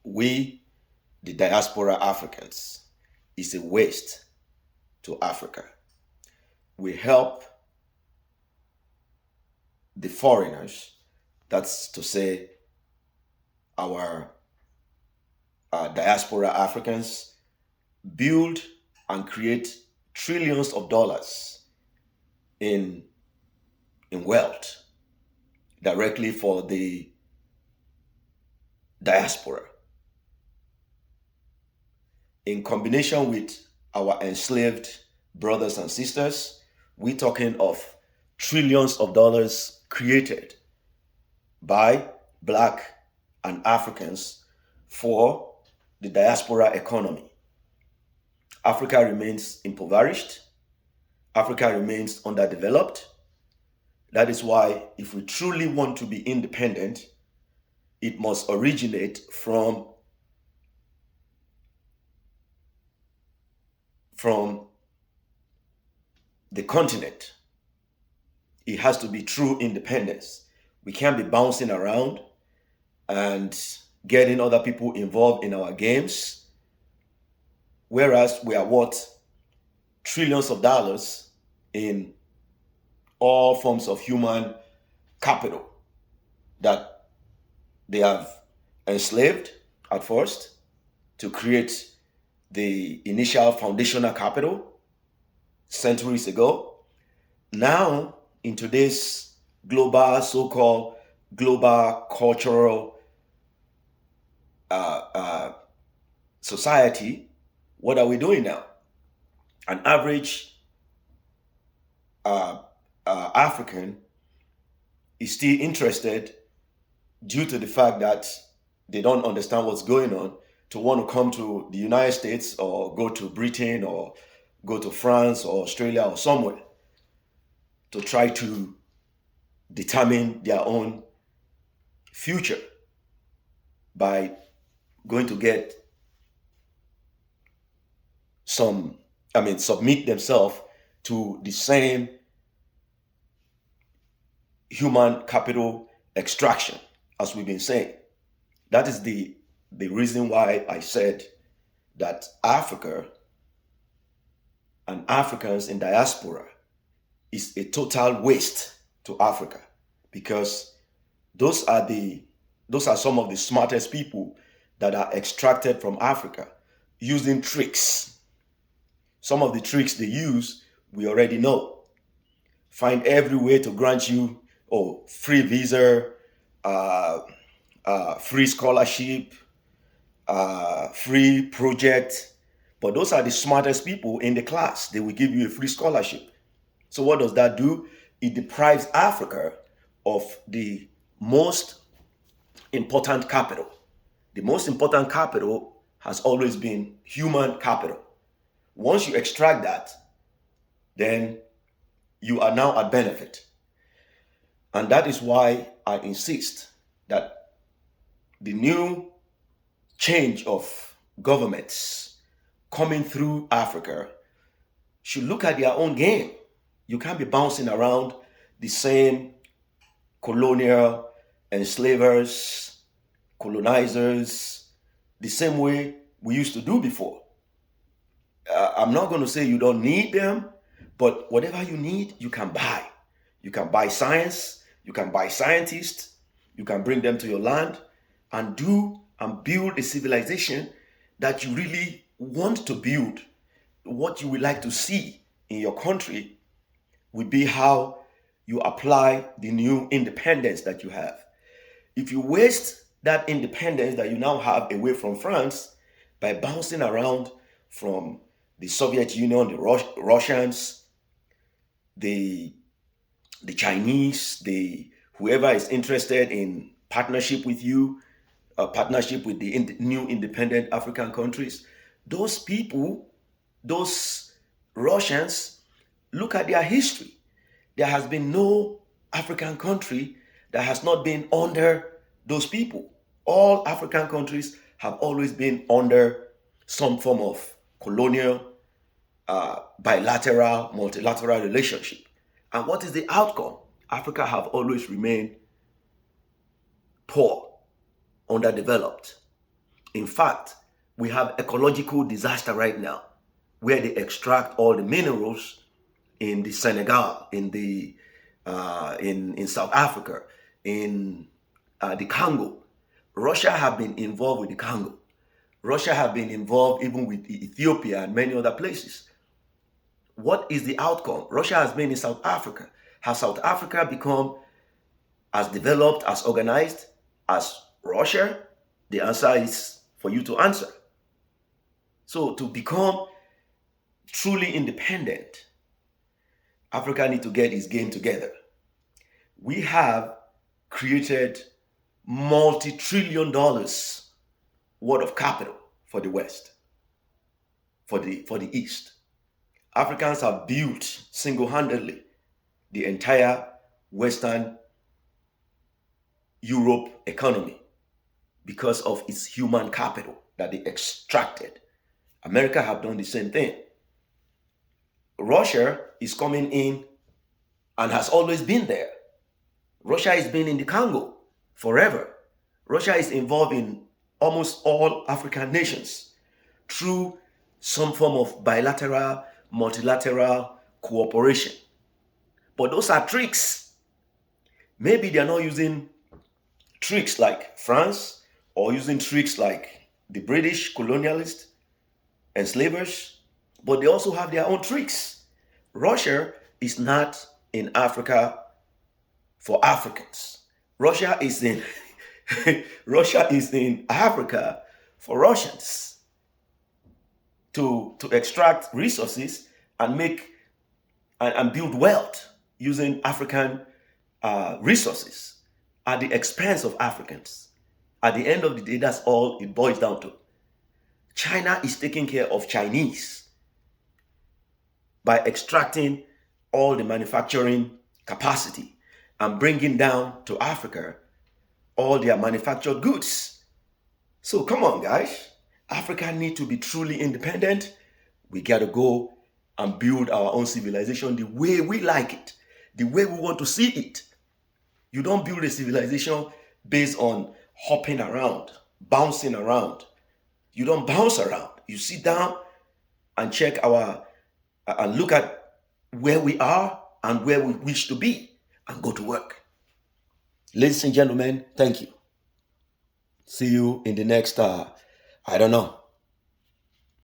we, the diaspora Africans, is a waste to Africa. We help the foreigners, that's to say, our diaspora Africans, build and create trillions of dollars in, in wealth directly for the diaspora, in combination with our enslaved brothers and sisters. We're talking of trillions of dollars created by Black and Africans for the diaspora economy. Africa remains impoverished. Africa remains underdeveloped. That is why, if we truly want to be independent, it must originate from the continent. It has to be true independence. We can't be bouncing around and getting other people involved in our games, whereas we are worth trillions of dollars in all forms of human capital that they have enslaved at first to create the initial foundational capital centuries ago. Now, in today's global, so-called global cultural society, what are we doing now? An average African is still interested, due to the fact that they don't understand what's going on, to want to come to the United States or go to Britain or go to France or Australia or somewhere to try to determine their own future by going to get submit themselves to the same human capital extraction, as we've been saying. That is the reason why I said that Africa and Africans in diaspora is a total waste to Africa, because those are some of the smartest people that are extracted from Africa using tricks. Some of the tricks they use, we already know. Find every way to grant you free visa, free scholarship, free project. But those are the smartest people in the class. They will give you a free scholarship. So what does that do? It deprives Africa of the most important capital. The most important capital has always been human capital. Once you extract that, then you are now at benefit. And that is why I insist that the new change of governments coming through Africa should look at their own game. You can't be bouncing around the same colonial enslavers, colonizers, the same way we used to do before. I'm not going to say you don't need them, but whatever you need, you can buy. You can buy science, you can buy scientists, you can bring them to your land and build a civilization that you really want to build. What you would like to see in your country would be how you apply the new independence that you have. If you waste that independence that you now have away from France by bouncing around from the Soviet Union, the Russians, the Chinese, whoever is interested in partnership with you, partnership with the new independent African countries, those people, those Russians, look at their history. There has been no African country that has not been under those people. All African countries have always been under some form of colonial, bilateral, multilateral relationship. And what is the outcome? Africa have always remained poor, underdeveloped. In fact, we have ecological disaster right now where they extract all the minerals in the Senegal, in the in South Africa, in the Congo. Russia have been involved with the Congo. Russia have been involved even with Ethiopia and many other places. What is the outcome? Russia has been in South Africa. Has South Africa become as developed, as organized as Russia? The answer is for you to answer. So to become truly independent, Africa need to get its game together. We have created multi-trillion dollars worth of capital for the West, for the East. Africans have built single-handedly the entire Western Europe economy because of its human capital that they extracted. America have done the same thing. Russia is coming in and has always been there. Russia has been in the Congo forever. Russia is involved in almost all African nations through some form of bilateral, multilateral cooperation. But those are tricks. Maybe they're not using tricks like France or using tricks like the British colonialists, enslavers, but they also have their own tricks. Russia is not in Africa for Africans. Russia is in Russia is in Africa for Russians to extract resources and make and build wealth using African resources at the expense of Africans. At the end of the day, that's all it boils down to. China is taking care of Chinese by extracting all the manufacturing capacity and bringing down to Africa all their manufactured goods. So come on, guys. Africa need to be truly independent. We got to go and build our own civilization the way we like it, the way we want to see it. You don't build a civilization based on hopping around, bouncing around. You don't bounce around. You sit down and check and look at where we are and where we wish to be and go to work. Ladies and gentlemen, thank you. See you in the next, I don't know,